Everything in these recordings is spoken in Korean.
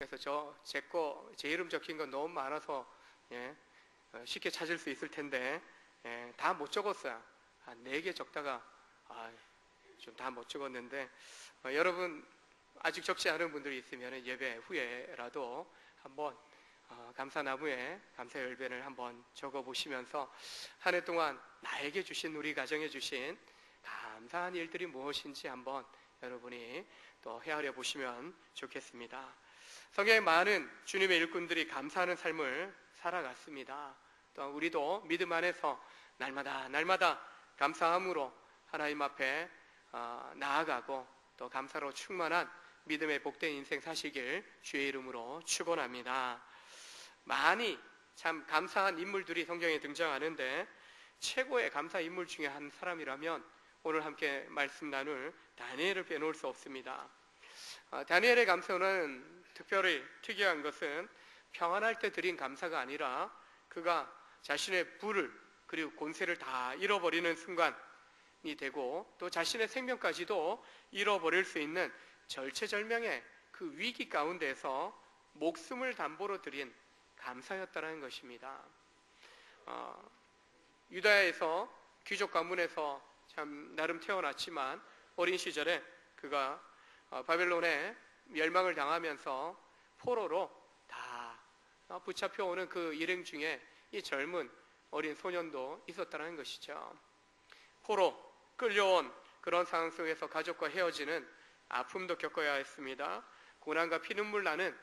그래서 제 이름 적힌 건 너무 많아서 쉽게 찾을 수 있을 텐데 다 못 적었어요. 한 4개 적다가 좀 다 못 적었는데 여러분 아직 적지 않은 분들이 있으면 예배 후에라도 한번 감사나무에 감사 열변을 한번 적어보시면서 한 해 동안 나에게 주신, 우리 가정에 주신 감사한 일들이 무엇인지 한번 여러분이 또 헤아려 보시면 좋겠습니다. 성경에 많은 주님의 일꾼들이 감사하는 삶을 살아갔습니다. 또 우리도 믿음 안에서 날마다 감사함으로 하나님 앞에 나아가고 또 감사로 충만한 믿음의 복된 인생 사시길 주의 이름으로 축원합니다. 많이 참 감사한 인물들이 성경에 등장하는데 최고의 감사 인물 중에 한 사람이라면 오늘 함께 말씀 나눌 다니엘을 빼놓을 수 없습니다. 다니엘의 감사는 특별히 특이한 것은 평안할 때 드린 감사가 아니라 그가 자신의 부를 그리고 권세를 다 잃어버리는 순간이 되고 또 자신의 생명까지도 잃어버릴 수 있는 절체절명의 그 위기 가운데서 목숨을 담보로 드린 감사였다는 것입니다. 유다에서 귀족 가문에서 참 나름 태어났지만 어린 시절에 그가 바벨론에 멸망을 당하면서 포로로 다 붙잡혀오는 그 일행 중에 이 젊은 어린 소년도 있었다는 것이죠. 포로 끌려온 그런 상황 속에서 가족과 헤어지는 아픔도 겪어야 했습니다. 고난과 피눈물 나는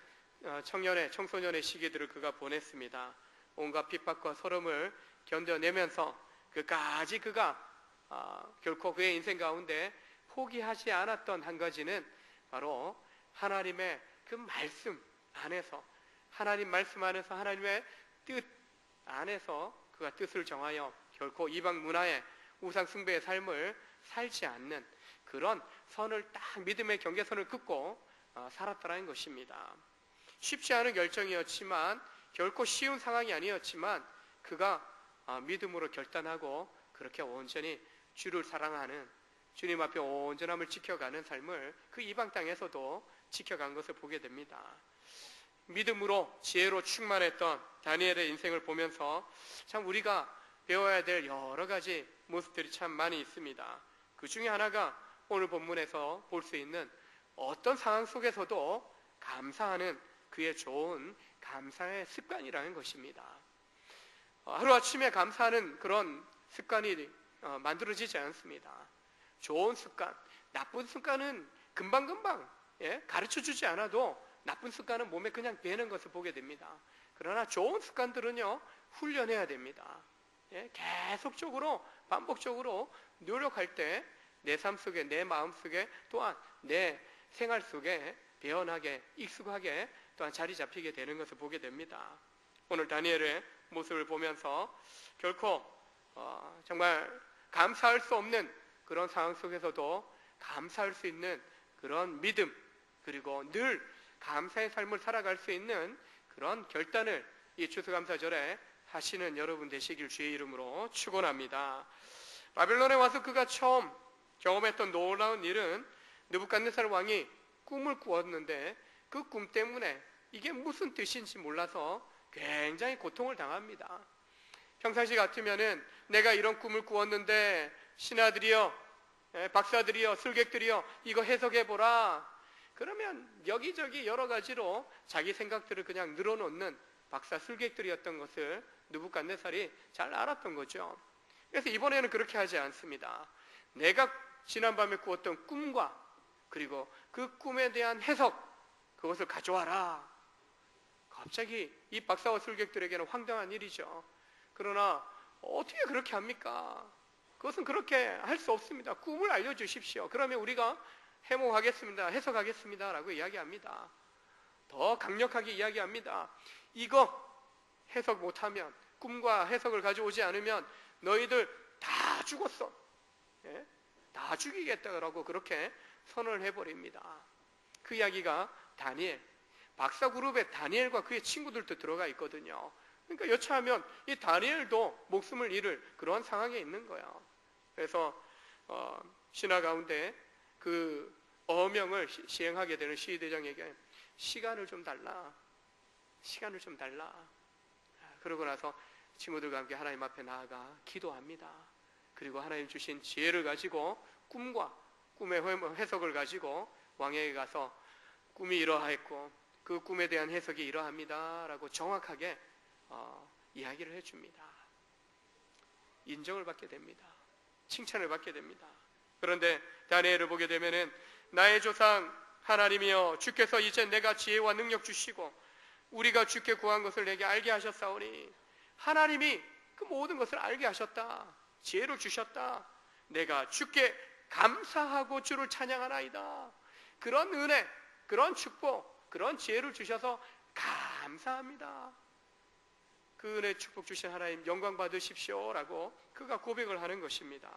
청소년의 시기들을 그가 보냈습니다. 온갖 핍박과 서름을 견뎌내면서 끝까지 그가 결코 그의 인생 가운데 포기하지 않았던 한 가지는 바로 하나님의 그 말씀 안에서, 하나님 말씀 안에서, 하나님의 뜻 안에서 그가 뜻을 정하여 결코 이방 문화의 우상 숭배의 삶을 살지 않는 그런 선을 딱 믿음의 경계선을 긋고 살았다는 것입니다. 쉽지 않은 결정이었지만 결코 쉬운 상황이 아니었지만 그가 믿음으로 결단하고 그렇게 온전히 주를 사랑하는, 주님 앞에 온전함을 지켜가는 삶을 그 이방 땅에서도 지켜간 것을 보게 됩니다. 믿음으로 지혜로 충만했던 다니엘의 인생을 보면서 참 우리가 배워야 될 여러 가지 모습들이 참 많이 있습니다. 그 중에 하나가 오늘 본문에서 볼 수 있는 어떤 상황 속에서도 감사하는 그의 좋은 감사의 습관이라는 것입니다. 하루아침에 감사하는 그런 습관이 만들어지지 않습니다. 좋은 습관, 나쁜 습관은 금방금방 가르쳐주지 않아도 나쁜 습관은 몸에 그냥 배는 것을 보게 됩니다. 그러나 좋은 습관들은요, 훈련해야 됩니다. 계속적으로 반복적으로 노력할 때 내 삶 속에, 내 마음 속에, 또한 내 생활 속에 배어나게, 익숙하게 또한 자리 잡히게 되는 것을 보게 됩니다. 오늘 다니엘의 모습을 보면서 결코 정말 감사할 수 없는 그런 상황 속에서도 감사할 수 있는 그런 믿음, 그리고 늘 감사의 삶을 살아갈 수 있는 그런 결단을 이 추수감사절에 하시는 여러분 되시길 주의 이름으로 축원합니다. 바벨론에 와서 그가 처음 경험했던 놀라운 일은 느부갓네살 왕이 꿈을 꾸었는데 그 꿈 때문에 이게 무슨 뜻인지 몰라서 굉장히 고통을 당합니다. 평상시 같으면은 내가 이런 꿈을 꾸었는데 신하들이여, 박사들이여, 술객들이여 이거 해석해보라. 그러면 여기저기 여러 가지로 자기 생각들을 그냥 늘어놓는 박사 술객들이었던 것을 느부갓네살이 잘 알았던 거죠. 그래서 이번에는 그렇게 하지 않습니다. 내가 지난밤에 꾸었던 꿈과 그리고 그 꿈에 대한 해석, 그것을 가져와라. 갑자기 이 박사와 술객들에게는 황당한 일이죠. 그러나 어떻게 그렇게 합니까? 그것은 그렇게 할 수 없습니다. 꿈을 알려주십시오. 그러면 우리가 해몽하겠습니다, 해석하겠습니다 라고 이야기합니다. 더 강력하게 이야기합니다. 이거 해석 못하면, 꿈과 해석을 가져오지 않으면 너희들 다 죽었어, 다 죽이겠다라고 그렇게 선언을 해버립니다. 그 이야기가 다니엘, 박사 그룹에 다니엘과 그의 친구들도 들어가 있거든요. 그러니까 여차하면 이 다니엘도 목숨을 잃을 그러한 상황에 있는 거예요. 그래서 신하 가운데 그 어명을 시행하게 되는 시위대장에게 시간을 좀 달라. 시간을 좀 달라. 그러고 나서 친구들과 함께 하나님 앞에 나아가 기도합니다. 그리고 하나님 주신 지혜를 가지고 꿈과 꿈의 해석을 가지고 왕에게 가서 꿈이 이러하였고 그 꿈에 대한 해석이 이러합니다 라고 정확하게 이야기를 해줍니다. 인정을 받게 됩니다. 칭찬을 받게 됩니다. 그런데 다니엘을 보게 되면은 나의 조상 하나님이여 주께서 이제 내가 지혜와 능력 주시고 우리가 주께 구한 것을 내게 알게 하셨사오니 하나님이 그 모든 것을 알게 하셨다. 지혜를 주셨다. 내가 주께 감사하고 주를 찬양하나이다. 그런 은혜, 그런 축복, 그런 지혜를 주셔서 감사합니다. 그 은혜 축복 주신 하나님 영광 받으십시오라고 그가 고백을 하는 것입니다.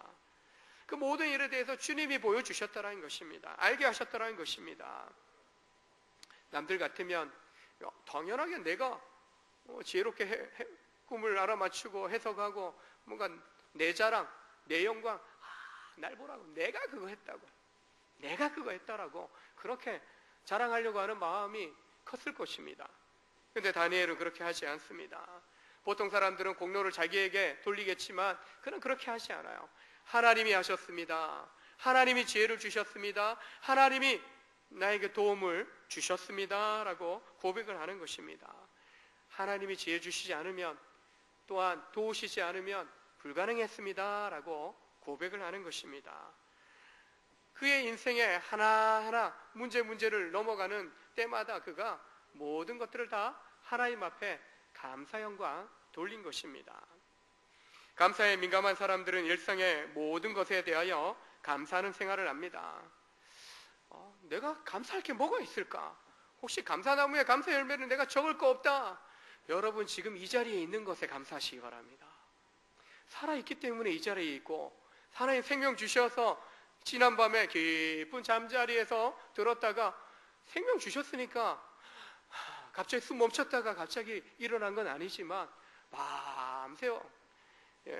그 모든 일에 대해서 주님이 보여주셨다라는 것입니다. 알게 하셨다라는 것입니다. 남들 같으면 당연하게 내가 지혜롭게 꿈을 알아맞추고 해석하고 뭔가 내 자랑, 내 영광, 날 보라고 내가 그거 했다고, 내가 그거 했다라고 그렇게 자랑하려고 하는 마음이 컸을 것입니다. 그런데 다니엘은 그렇게 하지 않습니다. 보통 사람들은 공로를 자기에게 돌리겠지만 그는 그렇게 하지 않아요. 하나님이 하셨습니다. 하나님이 지혜를 주셨습니다. 하나님이 나에게 도움을 주셨습니다 라고 고백을 하는 것입니다. 하나님이 지혜 주시지 않으면 또한 도우시지 않으면 불가능했습니다 라고 고백을 하는 것입니다. 그의 인생에 하나하나 문제를 넘어가는 때마다 그가 모든 것들을 다 하나님 앞에 감사 영광 돌린 것입니다. 감사에 민감한 사람들은 일상의 모든 것에 대하여 감사하는 생활을 합니다. 내가 감사할 게 뭐가 있을까? 혹시 감사나무에 감사 열매는 내가 적을 거 없다. 여러분 지금 이 자리에 있는 것에 감사하시기 바랍니다. 살아있기 때문에 이 자리에 있고 하나님 생명 주셔서 지난밤에 깊은 잠자리에서 들었다가 생명 주셨으니까 갑자기 숨 멈췄다가 갑자기 일어난 건 아니지만 밤새워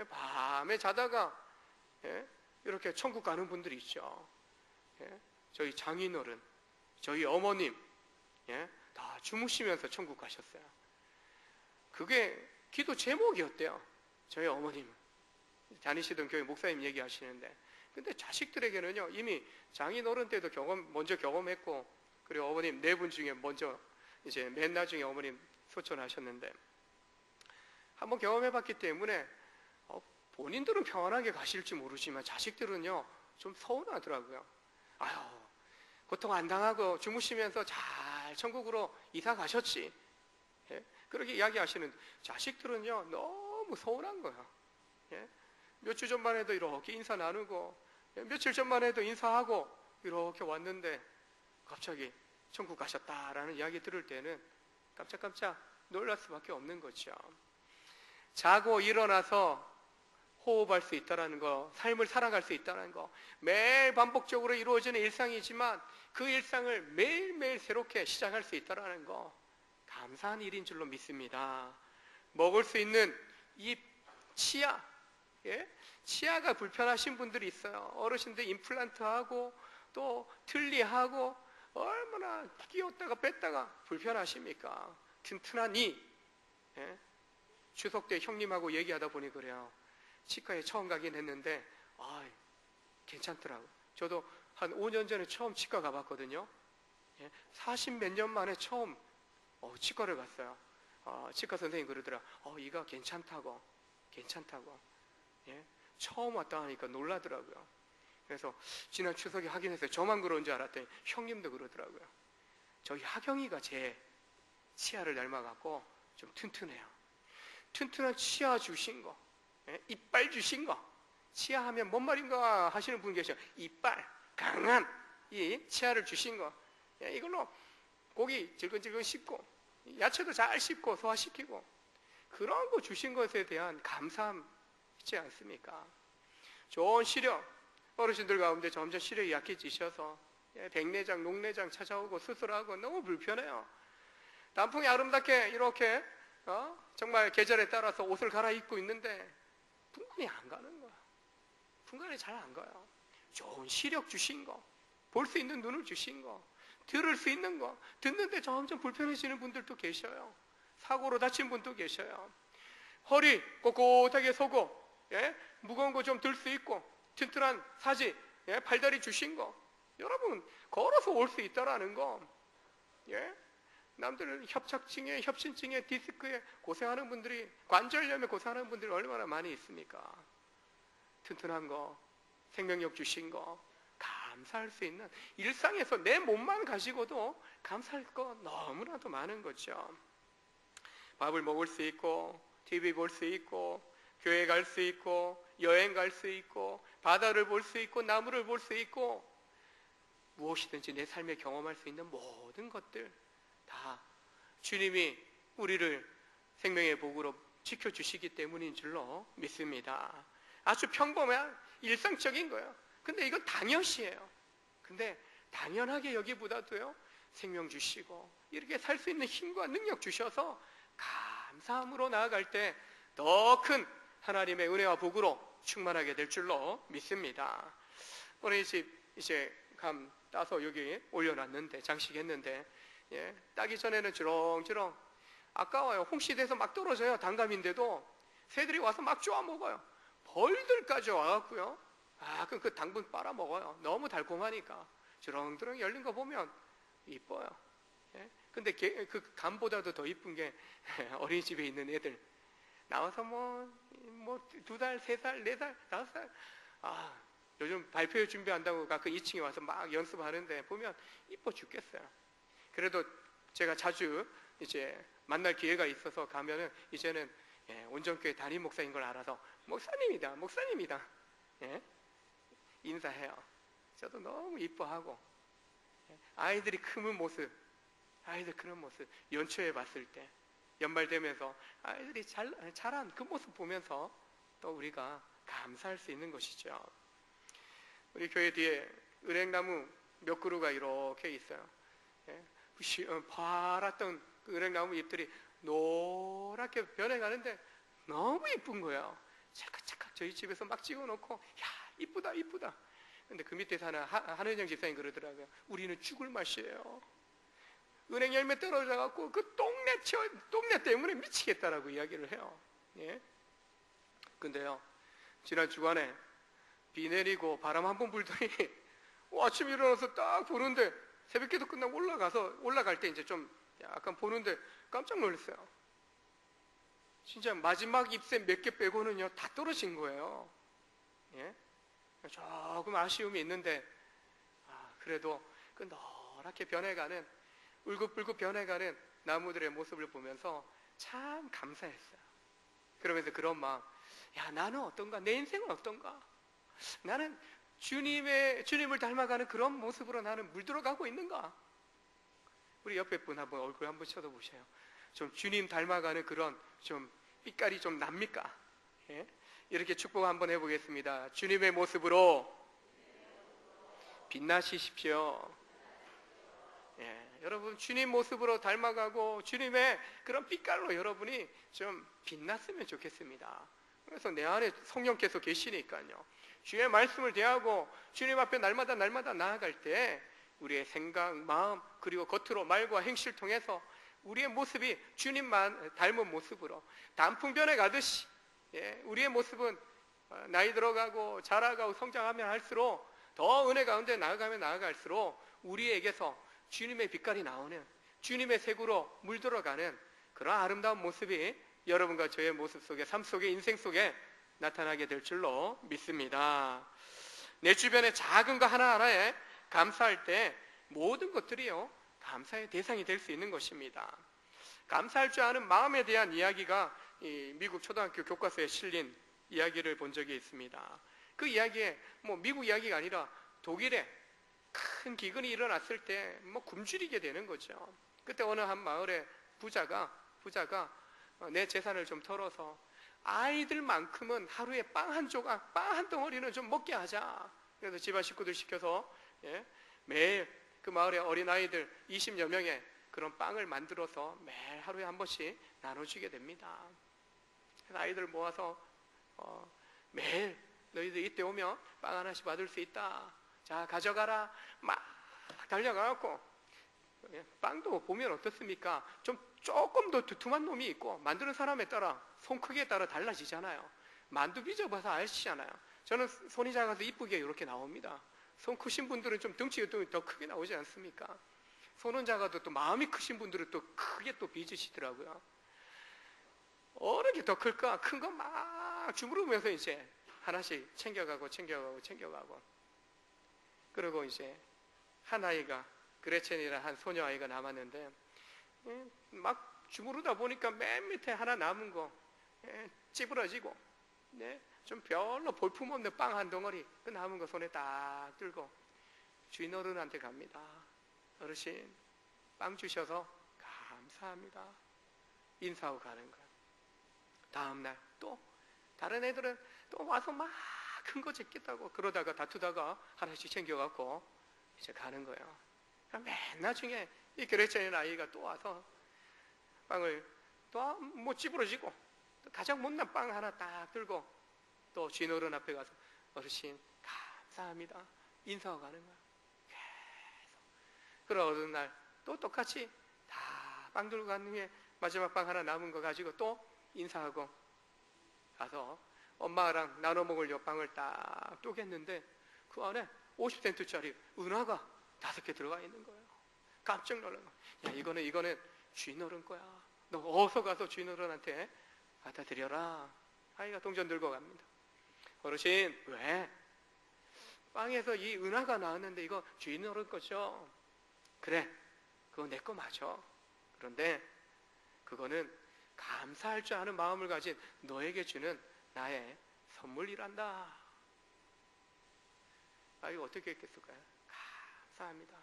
밤에 자다가 이렇게 천국 가는 분들이 있죠. 저희 장인어른, 저희 어머님 다 주무시면서 천국 가셨어요. 그게 기도 제목이었대요. 저희 어머님 다니시던 교회 목사님 얘기하시는데, 근데 자식들에게는요 이미 장인어른 때도 먼저 경험했고, 그리고 어머님 네 분 중에 먼저 이제 맨 나중에 어머님 소천하셨는데 한번 경험해봤기 때문에 본인들은 평안하게 가실지 모르지만 자식들은요 좀 서운하더라고요. 아유, 고통 안 당하고 주무시면서 잘 천국으로 이사 가셨지. 그렇게 이야기하시는 자식들은요 너무 서운한 거예요. 몇 주 전만 해도 이렇게 인사 나누고 며칠 전만 해도 인사하고 이렇게 왔는데 갑자기 천국 가셨다라는 이야기 들을 때는 깜짝깜짝 놀랄 수밖에 없는 거죠. 자고 일어나서 호흡할 수 있다는 거, 삶을 살아갈 수 있다는 거, 매일 반복적으로 이루어지는 일상이지만 그 일상을 매일매일 새롭게 시작할 수 있다는 거, 감사한 일인 줄로 믿습니다. 먹을 수 있는 이 치아, 치아가 불편하신 분들이 있어요. 어르신들 임플란트하고 또 틀니하고 얼마나 끼웠다가 뺐다가 불편하십니까? 튼튼한 이, 추석 때 형님하고 얘기하다 보니 그래요. 치과에 처음 가긴 했는데 괜찮더라고. 저도 한 5년 전에 처음 치과 가봤거든요. 40 몇 년 만에 처음 치과를 갔어요. 치과 선생님 그러더라. 이가 괜찮다고. 처음 왔다 하니까 놀라더라고요. 그래서 지난 추석에 확인했어요. 저만 그런 줄 알았더니 형님도 그러더라고요. 저희 하경이가 제 치아를 닮아갖고 좀 튼튼해요. 튼튼한 치아 주신 거, 이빨 주신 거, 치아 하면 뭔 말인가 하시는 분 계셔요. 이빨, 강한 이 치아를 주신 거, 이걸로 고기 질끈질끈 씹고 야채도 잘 씹고 소화시키고 그런 거 주신 것에 대한 감사함 있지 않습니까? 좋은 시력, 어르신들 가운데 점점 시력이 약해지셔서 백내장, 녹내장 찾아오고 수술하고 너무 불편해요. 단풍이 아름답게 이렇게 정말 계절에 따라서 옷을 갈아입고 있는데 분간이 안 가는 거야. 분간이 잘 안 가요. 좋은 시력 주신 거, 볼 수 있는 눈을 주신 거, 들을 수 있는 거, 듣는데 점점 불편해지는 분들도 계셔요. 사고로 다친 분도 계셔요. 허리 꼿꼿하게 서고, 예? 무거운 거 좀 들 수 있고, 튼튼한 사지, 예? 발다리 주신 거, 여러분 걸어서 올 수 있다라는 거, 예? 남들 협착증에, 협신증에, 디스크에 고생하는 분들이, 관절염에 고생하는 분들이 얼마나 많이 있습니까? 튼튼한 거, 생명력 주신 거 감사할 수 있는, 일상에서 내 몸만 가지고도 감사할 거 너무나도 많은 거죠. 밥을 먹을 수 있고, TV 볼 수 있고, 교회 갈 수 있고, 여행 갈 수 있고, 바다를 볼 수 있고, 나무를 볼 수 있고, 무엇이든지 내 삶에 경험할 수 있는 모든 것들 다 주님이 우리를 생명의 복으로 지켜주시기 때문인 줄로 믿습니다. 아주 평범한 일상적인 거예요. 근데 이건 당연시예요. 근데 당연하게 여기보다도요, 생명 주시고 이렇게 살 수 있는 힘과 능력 주셔서 감사함으로 나아갈 때 더 큰 하나님의 은혜와 복으로 충만하게 될 줄로 믿습니다. 우리 집 이제 감 따서 여기 올려놨는데, 장식했는데, 예, 따기 전에는 주렁주렁 아까워요. 홍시돼서 막 떨어져요. 단감인데도 새들이 와서 막 쪼아 먹어요. 벌들까지 와갖고요, 그럼 그 당분 빨아 먹어요. 너무 달콤하니까. 주렁주렁 열린 거 보면 이뻐요. 예? 근데 그 감보다도 더 이쁜 게 어린이집에 있는 애들 나와서 뭐 2달, 3살, 4살, 5살, 요즘 발표 준비한다고 가끔 2층에 와서 막 연습하는데 보면 이뻐 죽겠어요. 그래도 제가 자주 이제 만날 기회가 있어서 가면은 이제는, 예, 온전교회 담임 목사인 걸 알아서 목사님이다, 목사님이다, 예? 인사해요. 저도 너무 이뻐하고, 예? 아이들이 크는 모습, 아이들 크는 모습 연초에 봤을 때, 연말 되면서 아이들이 자란 그 모습 보면서 또 우리가 감사할 수 있는 것이죠. 우리 교회 뒤에 은행나무 몇 그루가 이렇게 있어요. 예? 파랗던 그 은행나무 잎들이 노랗게 변해가는데 너무 이쁜 거예요. 찰칵찰칵 저희 집에서 막 찍어놓고, 야, 이쁘다 이쁘다. 근데 그 밑에 사는 한은영 집사님 그러더라고요. 우리는 죽을 맛이에요. 은행 열매 떨어져갖고 그 똥내 때문에 미치겠다라고 이야기를 해요. 예? 근데요, 지난 주간에 비 내리고 바람 한 번 불더니 아침에 일어나서 딱 보는데, 새벽기도 끝나고 올라갈 때 이제 좀 약간 보는데 깜짝 놀랐어요. 진짜 마지막 잎새 몇 개 빼고는요 다 떨어진 거예요. 예? 조금 아쉬움이 있는데, 그래도 그 노랗게 변해가는, 울긋불긋 변해가는 나무들의 모습을 보면서 참 감사했어요. 그러면서 그런 마음, 야, 나는 어떤가? 내 인생은 어떤가? 나는 주님을 닮아가는 그런 모습으로 나는 물들어가고 있는가? 우리 옆에 분 한번 얼굴 한번 쳐다보세요. 좀 주님 닮아가는 그런 좀 빛깔이 좀 납니까? 예? 이렇게 축복 한번 해보겠습니다. 주님의 모습으로 빛나시십시오. 예, 여러분 주님 모습으로 닮아가고 주님의 그런 빛깔로 여러분이 좀 빛났으면 좋겠습니다. 그래서 내 안에 성령께서 계시니까요, 주의 말씀을 대하고 주님 앞에 날마다 나아갈 때 우리의 생각, 마음, 그리고 겉으로 말과 행실 통해서 우리의 모습이 주님만 닮은 모습으로 단풍 변해 가듯이, 예, 우리의 모습은 나이 들어가고 자라가고 성장하면 할수록 더 은혜 가운데 나아갈수록 우리에게서 주님의 빛깔이 나오는, 주님의 색으로 물들어가는 그런 아름다운 모습이 여러분과 저의 모습 속에, 삶 속에, 인생 속에 나타나게 될 줄로 믿습니다. 내 주변의 작은 거 하나하나에 감사할 때 모든 것들이요 감사의 대상이 될 수 있는 것입니다. 감사할 줄 아는 마음에 대한 이야기가 이 미국 초등학교 교과서에 실린 이야기를 본 적이 있습니다. 그 이야기에 미국 이야기가 아니라 독일에 큰 기근이 일어났을 때 굶주리게 되는 거죠. 그때 어느 한 마을의 부자가 내 재산을 좀 털어서 아이들만큼은 하루에 빵 한 조각, 빵 한 덩어리는 좀 먹게 하자. 그래서 집안 식구들 시켜서, 예, 매일 그 마을의 어린아이들 20여 명의 그런 빵을 만들어서 매일 하루에 한 번씩 나눠주게 됩니다. 그래서 아이들 모아서 매일 너희들 이때 오면 빵 하나씩 받을 수 있다. 자, 가져가라. 막 달려가갖고 빵도 보면 어떻습니까? 조금 더 두툼한 놈이 있고 만드는 사람에 따라 손 크기에 따라 달라지잖아요. 만두 빚어봐서 아시잖아요. 저는 손이 작아서 이쁘게 이렇게 나옵니다. 손 크신 분들은 좀 덩치가 더 크게 나오지 않습니까? 손은 작아도 또 마음이 크신 분들은 또 크게 또 빚으시더라고요. 어느 게 더 클까? 큰 거 막 주무르면서 이제 하나씩 챙겨가고 그리고 이제 한 아이가, 그레첸이라 한 소녀 아이가 남았는데 막 주무르다 보니까 맨 밑에 하나 남은 거 찌부러지고 좀 별로 볼품없는 빵 한 덩어리 그 남은 거 손에 딱 들고 주인 어른한테 갑니다. 어르신, 빵 주셔서 감사합니다. 인사하고 가는 거야. 다음날 또 다른 애들은 또 와서 막 큰 거 짓겠다고 그러다가 다투다가 하나씩 챙겨갖고 이제 가는 거예요. 맨 나중에 이 그레첸의 아이가 또 와서 빵을 또 뭐 찌부러지고 또 가장 못난 빵 하나 딱 들고 또 주인 어른 앞에 가서 어르신 감사합니다 인사하고 가는 거야. 계속. 그러고 어느 날 또 똑같이 다 빵 들고 간 후에 마지막 빵 하나 남은 거 가지고 또 인사하고 가서 엄마랑 나눠 먹을 요 빵을 딱 쪼갰는데 그 안에 50센트짜리 은하가 5개 들어가 있는 거예요. 깜짝 놀란 거야. 야, 이거는 주인 어른 거야. 너 어서 가서 주인 어른한테 갖다 드려라. 아이가 동전 들고 갑니다. 어르신, 왜? 빵에서 이 은하가 나왔는데 이거 주인 어른 거죠? 그래, 그거 내 거 맞아. 그런데 그거는 감사할 줄 아는 마음을 가진 너에게 주는 나의 선물이란다. 아, 이거 어떻게 했겠을까요? 감사합니다.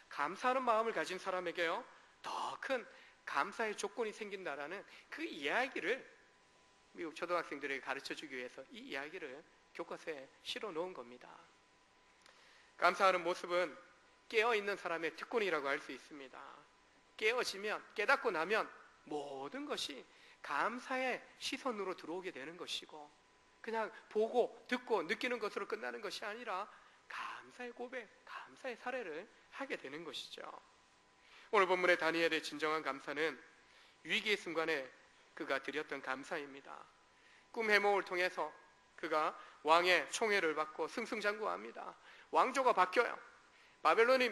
감사하는 마음을 가진 사람에게요, 더 큰 감사의 조건이 생긴다라는 그 이야기를 미국 초등학생들에게 가르쳐 주기 위해서 이 이야기를 교과서에 실어 놓은 겁니다. 감사하는 모습은 깨어있는 사람의 특권이라고 할 수 있습니다. 깨어지면, 깨닫고 나면 모든 것이 감사의 시선으로 들어오게 되는 것이고 그냥 보고 듣고 느끼는 것으로 끝나는 것이 아니라 감사의 고백, 감사의 사례를 하게 되는 것이죠. 오늘 본문의 다니엘의 진정한 감사는 위기의 순간에 그가 드렸던 감사입니다. 꿈 해몽을 통해서 그가 왕의 총애를 받고 승승장구합니다. 왕조가 바뀌어요. 바벨론이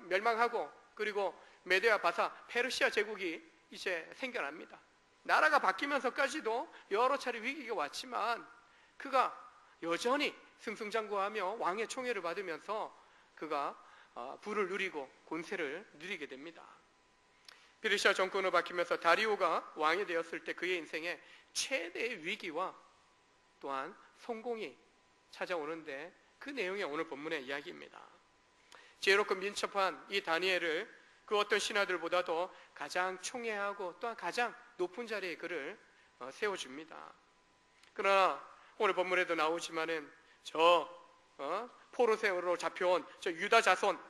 멸망하고 그리고 메데와 바사, 페르시아 제국이 이제 생겨납니다. 나라가 바뀌면서까지도 여러 차례 위기가 왔지만 그가 여전히 승승장구하며 왕의 총애를 받으면서 그가 부를 누리고 권세를 누리게 됩니다. 페르시아 정권으로 바뀌면서 다리오가 왕이 되었을 때 그의 인생에 최대의 위기와 또한 성공이 찾아오는데 그 내용이 오늘 본문의 이야기입니다. 지혜롭고 민첩한 이 다니엘을 그 어떤 신하들보다도 가장 총애하고 또한 가장 높은 자리에 그를 세워줍니다. 그러나 오늘 본문에도 나오지만은 포로생으로 잡혀온 저 유다 자손,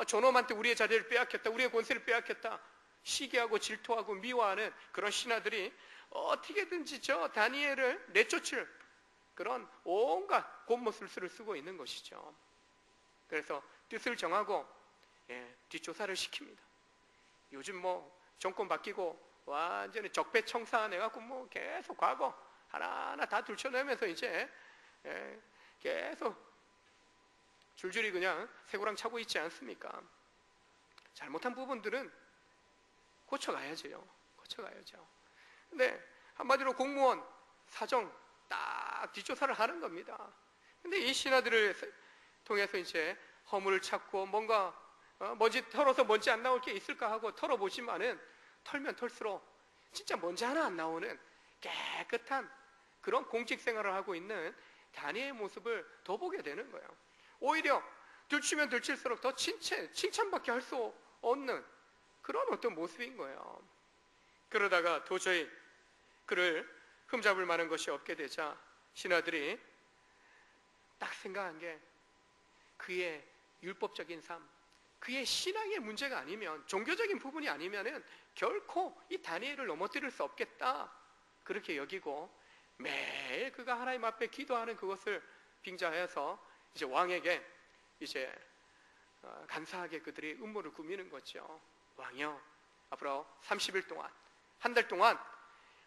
저놈한테 우리의 자리를 빼앗겼다, 우리의 권세를 빼앗겼다, 시기하고 질투하고 미워하는 그런 신하들이 어떻게든지 저 다니엘을 내쫓을 그런 온갖 곤모술수를 쓰고 있는 것이죠. 그래서 뜻을 정하고 뒷조사를 시킵니다. 요즘 뭐 정권 바뀌고 완전히 적폐청산해갖고 뭐 계속 과거 하나하나 다 들춰내면서 이제 계속 줄줄이 그냥 새고랑 차고 있지 않습니까? 잘못한 부분들은 고쳐가야죠. 근데 한마디로 공무원, 사정 딱 뒷조사를 하는 겁니다. 근데 이 신하들을 통해서 이제 허물을 찾고 뭔가 먼지 털어서 먼지 안 나올 게 있을까 하고 털어보지만은 털면 털수록 진짜 먼지 하나 안 나오는 깨끗한 그런 공직 생활을 하고 있는 다니엘의 모습을 더 보게 되는 거예요. 오히려 들추면 들칠수록 더 칭찬밖에 할 수 없는 그런 어떤 모습인 거예요. 그러다가 도저히 그를 흠잡을 만한 것이 없게 되자 신하들이 딱 생각한 게 그의 율법적인 삶, 그의 신앙의 문제가 아니면, 종교적인 부분이 아니면은 결코 이 다니엘을 넘어뜨릴 수 없겠다, 그렇게 여기고 매일 그가 하나님 앞에 기도하는 그것을 빙자하여서 이제 왕에게 이제 간사하게 그들이 음모를 꾸미는 거죠. 왕이여, 앞으로 30일 동안, 한 달 동안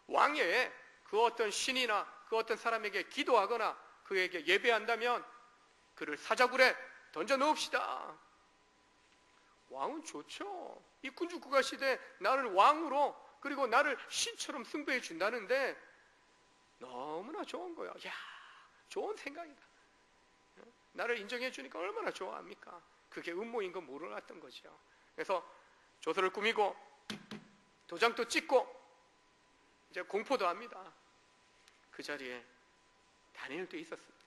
왕외에 그 어떤 신이나 그 어떤 사람에게 기도하거나 그에게 예배한다면 그를 사자굴에 던져 넣읍시다. 왕은 좋죠. 이 군주국가 시대에 나를 왕으로, 그리고 나를 신처럼 숭배해 준다는데 너무나 좋은 거예요. 야, 좋은 생각이다. 나를 인정해 주니까 얼마나 좋아합니까? 그게 음모인 거 몰랐던 거죠. 그래서 조서를 꾸미고 도장도 찍고 이제 공포도 합니다. 그 자리에 다니엘도 있었습니다.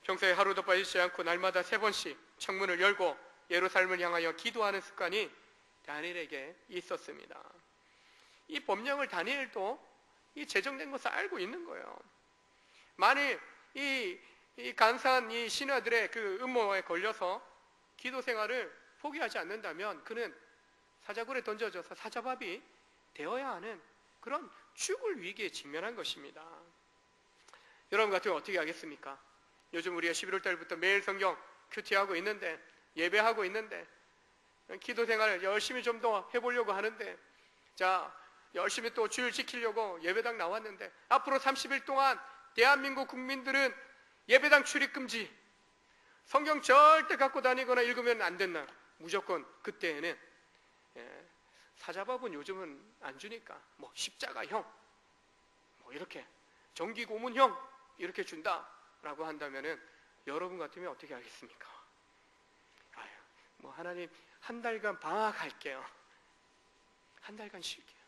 평소에 하루도 빠지지 않고 날마다 3번씩 창문을 열고 예루살렘을 향하여 기도하는 습관이 다니엘에게 있었습니다. 이 법령을 다니엘도 이 제정된 것을 알고 있는 거예요. 만일 이 간사한 이 신하들의 그 음모에 걸려서 기도 생활을 포기하지 않는다면 그는 사자굴에 던져져서 사자밥이 되어야 하는 그런 죽을 위기에 직면한 것입니다. 여러분 같으면 어떻게 하겠습니까? 요즘 우리가 11월 달부터 매일 성경 큐티하고 있는데, 예배하고 있는데, 기도 생활을 열심히 좀 더 해보려고 하는데, 자, 열심히 또 주일 지키려고 예배당 나왔는데 앞으로 30일 동안 대한민국 국민들은 예배당 출입 금지, 성경 절대 갖고 다니거나 읽으면 안 된다. 무조건 그때에는 사자밥은 요즘은 안 주니까 뭐 십자가형, 뭐 이렇게 정기고문형 이렇게 준다라고 한다면은 여러분 같으면 어떻게 하겠습니까? 아유, 뭐 하나님 한 달간 방학할게요. 한 달간 쉴게요.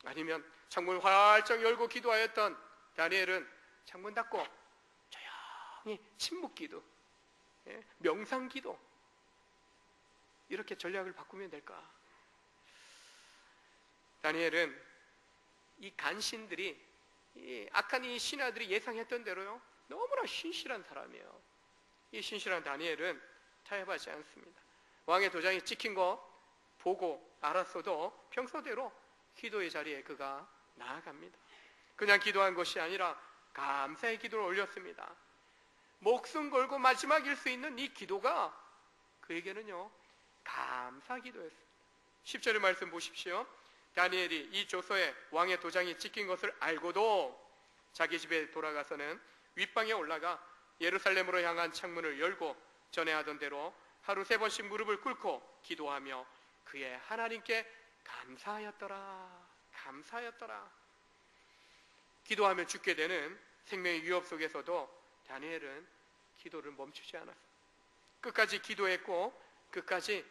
아니면 창문 활짝 열고 기도하였던 다니엘은 창문 닫고 조용히 침묵기도, 명상기도, 이렇게 전략을 바꾸면 될까? 다니엘은 이 간신들이, 이 악한 이 신하들이 예상했던 대로요, 너무나 신실한 사람이에요. 이 신실한 다니엘은 타협하지 않습니다. 왕의 도장이 찍힌 거 보고 알았어도 평소대로 기도의 자리에 그가 나아갑니다. 그냥 기도한 것이 아니라 감사의 기도를 올렸습니다. 목숨 걸고 마지막일 수 있는 이 기도가 그에게는요, 감사 기도였습니다. 10절의 말씀 보십시오. 다니엘이 이 조서에 왕의 도장이 찍힌 것을 알고도 자기 집에 돌아가서는 윗방에 올라가 예루살렘으로 향한 창문을 열고 전에 하던 대로 하루 3번씩 무릎을 꿇고 기도하며 그의 하나님께 감사하였더라. 감사하였더라. 기도하면 죽게 되는 생명의 위협 속에서도 다니엘은 기도를 멈추지 않았어요. 끝까지 기도했고 끝까지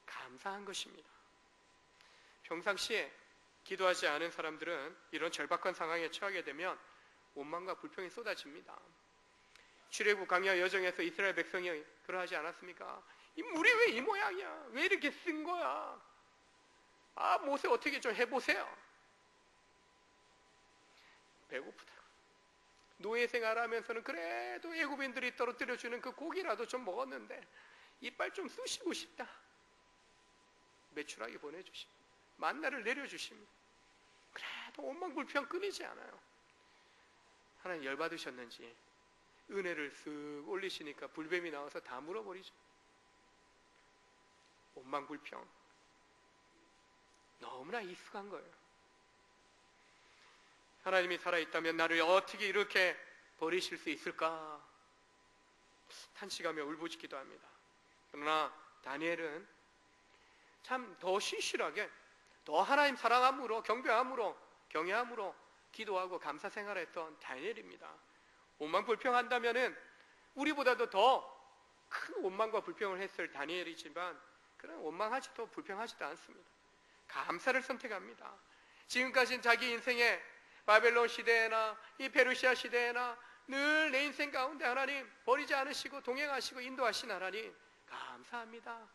감사한 것입니다. 평상시에 기도하지 않은 사람들은 이런 절박한 상황에 처하게 되면 원망과 불평이 쏟아집니다. 출애굽 광야 여정에서 이스라엘 백성이 그러하지 않았습니까? 이 물이 왜 이 모양이야? 왜 이렇게 쓴 거야? 아, 모세 어떻게 좀 해보세요. 배고프다. 노예 생활하면서는 그래도 애굽인들이 떨어뜨려주는 그 고기라도 좀 먹었는데 이빨 좀 쑤시고 싶다. 메추라기 보내주십니다. 만나를 내려주십니다. 그래도 원망 불평 끊이지 않아요. 하나님 열받으셨는지 은혜를 쓱 올리시니까 불뱀이 나와서 다 물어버리죠. 원망 불평 너무나 익숙한 거예요. 하나님이 살아있다면 나를 어떻게 이렇게 버리실 수 있을까? 탄식하며 울부짖기도 합니다. 그러나 다니엘은 참 더 신실하게, 더 하나님 사랑함으로, 경배함으로, 경외함으로 기도하고 감사 생활했던 다니엘입니다. 원망 불평한다면은 우리보다도 더 큰 원망과 불평을 했을 다니엘이지만 그런 원망하지도 불평하지도 않습니다. 감사를 선택합니다. 지금까지는 자기 인생에 바벨론 시대에나 이 페르시아 시대에나 늘 내 인생 가운데 하나님 버리지 않으시고 동행하시고 인도하신 하나님 감사합니다.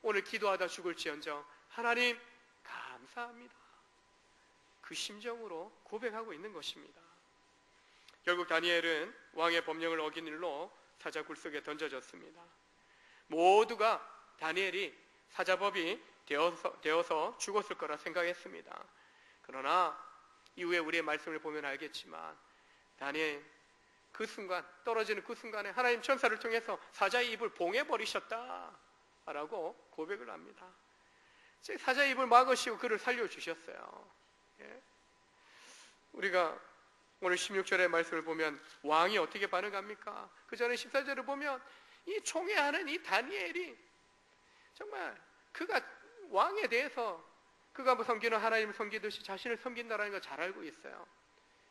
오늘 기도하다 죽을지언정 하나님 감사합니다. 그 심정으로 고백하고 있는 것입니다. 결국 다니엘은 왕의 법령을 어긴 일로 사자굴 속에 던져졌습니다. 모두가 다니엘이 사자법이 되어서 죽었을 거라 생각했습니다. 그러나 이후에 우리의 말씀을 보면 알겠지만 다니엘 그 순간, 떨어지는 그 순간에 하나님 천사를 통해서 사자의 입을 봉해버리셨다라고 고백을 합니다. 사자의 입을 막으시고 그를 살려주셨어요. 예? 우리가 오늘 16절의 말씀을 보면 왕이 어떻게 반응합니까? 그 전에 14절을 보면 이 총애하는 이 다니엘이 정말 그가 왕에 대해서 그가 섬기는 하나님을 섬기듯이 자신을 섬긴다는 걸 잘 알고 있어요.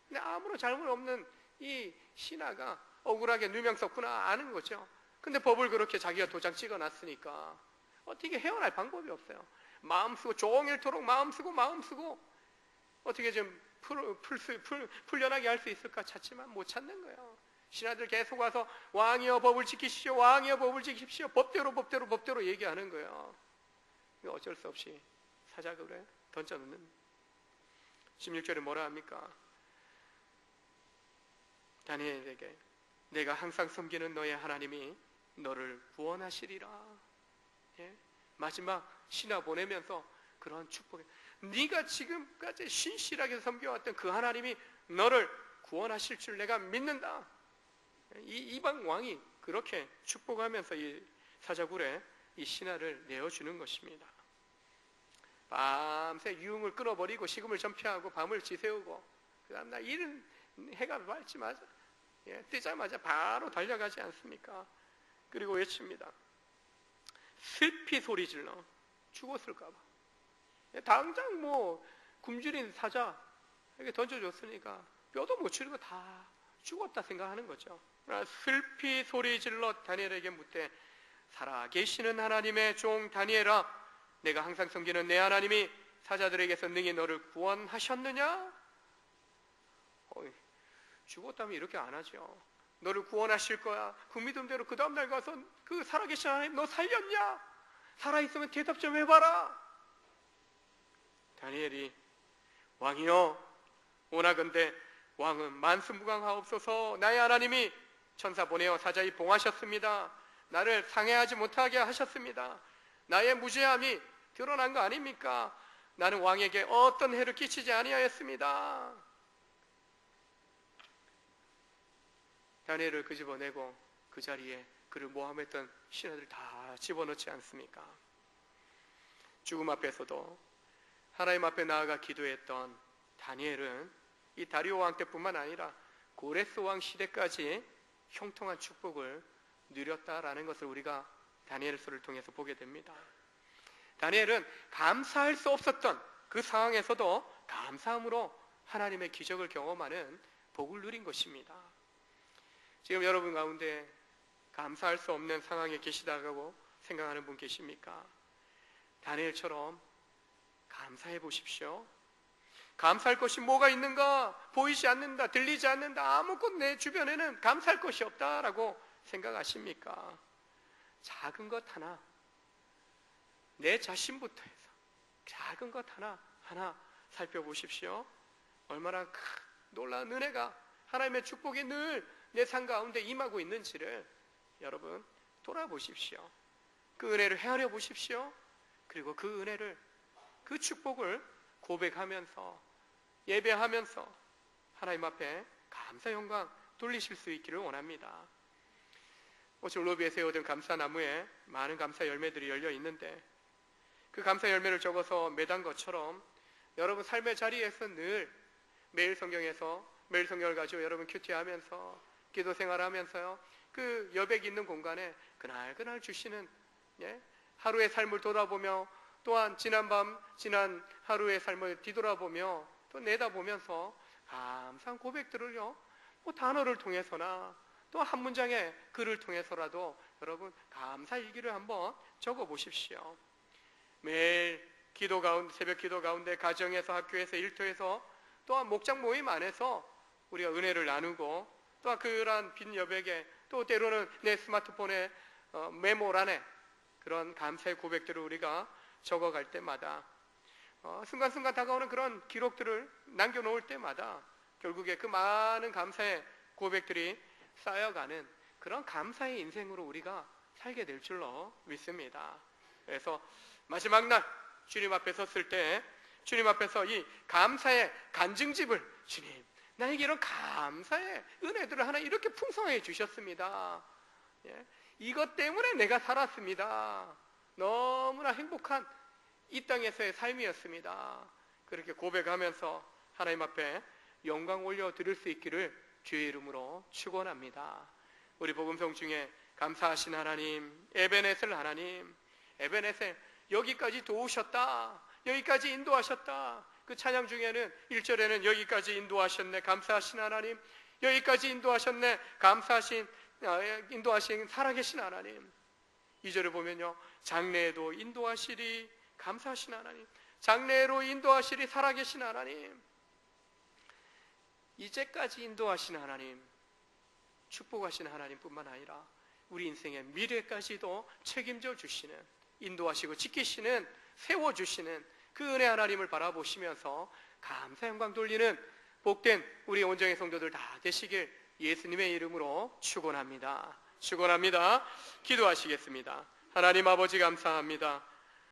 근데 아무런 잘못 없는 이 신하가 억울하게 누명 썼구나 아는 거죠. 근데 법을 그렇게 자기가 도장 찍어놨으니까 어떻게 헤어날 방법이 없어요. 마음 쓰고 종일토록 마음 쓰고 어떻게 좀 풀려나게 할 수 있을까 찾지만 못 찾는 거예요. 신하들 계속 와서 왕이여 법을 지키십시오, 왕이여 법을 지키십시오, 법대로 얘기하는 거예요. 어쩔 수 없이 사자굴에 던져놓는. 16절에 뭐라 합니까? 다니엘에게 내가 항상 섬기는 너의 하나님이 너를 구원하시리라. 예? 마지막 신하 보내면서 그런 축복에 네가 지금까지 신실하게 섬겨왔던 그 하나님이 너를 구원하실 줄 내가 믿는다. 이 이방 왕이 그렇게 축복하면서 이 사자굴에 이 신하를 내어주는 것입니다. 밤새 유흥을 끊어버리고 식음을 전폐하고 밤을 지새우고 그 다음날 이른 해가 뜨자마자 바로 달려가지 않습니까? 그리고 외칩니다. 슬피 소리 질러 죽었을까봐. 당장 굶주린 사자에게 던져줬으니까 뼈도 못 치르고 다 죽었다 생각하는 거죠. 슬피 소리 질러 다니엘에게 묻되 살아계시는 하나님의 종 다니엘아, 내가 항상 섬기는 내 하나님이 사자들에게서 능히 너를 구원하셨느냐? 죽었다면 이렇게 안 하죠. 너를 구원하실 거야. 그 믿음대로 그 다음날 가서 그 살아계신 하나님 너 살렸냐? 살아있으면 대답 좀 해봐라. 다니엘이 왕이여 원하건대 왕은 만수무강하옵소서. 나의 하나님이 천사 보내어 사자의 봉하셨습니다. 나를 상해하지 못하게 하셨습니다. 나의 무죄함이 드러난 거 아닙니까? 나는 왕에게 어떤 해를 끼치지 아니하였습니다. 다니엘을 끄집어내고 그 자리에 그를 모함했던 신하들 다 집어넣지 않습니까? 죽음 앞에서도 하나님 앞에 나아가 기도했던 다니엘은 이 다리오 왕 때뿐만 아니라 고레스 왕 시대까지 형통한 축복을 누렸다라는 것을 우리가 다니엘서를 통해서 보게 됩니다. 다니엘은 감사할 수 없었던 그 상황에서도 감사함으로 하나님의 기적을 경험하는 복을 누린 것입니다. 지금 여러분 가운데 감사할 수 없는 상황에 계시다고 생각하는 분 계십니까? 다니엘처럼 감사해 보십시오. 감사할 것이 뭐가 있는가? 보이지 않는다, 들리지 않는다, 아무것도 내 주변에는 감사할 것이 없다라고 생각하십니까? 작은 것 하나, 내 자신부터 해서 작은 것 하나 살펴보십시오. 얼마나 놀라운 은혜가, 하나님의 축복이 늘 내 삶 가운데 임하고 있는지를 여러분 돌아보십시오. 그 은혜를 헤아려 보십시오. 그리고 그 은혜를, 그 축복을 고백하면서 예배하면서 하나님 앞에 감사 영광 돌리실 수 있기를 원합니다. 졸로비에 세워둔 감사나무에 많은 감사 열매들이 열려 있는데 그 감사 열매를 적어서 매단 것처럼 여러분 삶의 자리에서 늘 매일 성경을 가지고 여러분 큐티하면서 기도 생활하면서요, 그 여백 있는 공간에 그날 주시는 하루의 삶을 돌아보며 또한 지난 하루의 삶을 뒤돌아보며 또 내다보면서 감사한 고백들을요, 단어를 통해서나 또 한 문장의 글을 통해서라도 여러분 감사 일기를 한번 적어 보십시오. 매일 기도 가운데, 새벽 기도 가운데, 가정에서, 학교에서, 일터에서, 또한 목장 모임 안에서 우리가 은혜를 나누고, 또한 그러한 빈 여백에, 또 때로는 내 스마트폰에 메모란에 그런 감사의 고백들을 우리가 적어갈 때마다, 순간순간 다가오는 그런 기록들을 남겨놓을 때마다 결국에 그 많은 감사의 고백들이 쌓여가는 그런 감사의 인생으로 우리가 살게 될 줄로 믿습니다. 그래서 마지막 날 주님 앞에 섰을 때 주님 앞에서 이 감사의 간증집을, 주님 나에게 이런 감사의 은혜들을 하나 이렇게 풍성하게 주셨습니다. 예? 이것 때문에 내가 살았습니다. 너무나 행복한 이 땅에서의 삶이었습니다. 그렇게 고백하면서 하나님 앞에 영광 올려드릴 수 있기를 주의 이름으로 축원합니다. 우리 복음성 중에 감사하신 하나님, 에베네셀 하나님, 에베네셀 여기까지 도우셨다, 여기까지 인도하셨다. 그 찬양 중에는 1절에는 여기까지 인도하셨네, 감사하신 하나님, 여기까지 인도하셨네, 인도하신 살아계신 하나님. 2절을 보면요, 장래에도 인도하시리 감사하신 하나님, 장래로 인도하시리 살아계신 하나님. 이제까지 인도하신 하나님, 축복하신 하나님뿐만 아니라 우리 인생의 미래까지도 책임져 주시는, 인도하시고 지키시는, 세워주시는 그 은혜 하나님을 바라보시면서 감사 영광 돌리는 복된 우리 온정의 성도들 다 되시길 예수님의 이름으로 축원합니다. 축원합니다. 기도하시겠습니다. 하나님 아버지 감사합니다.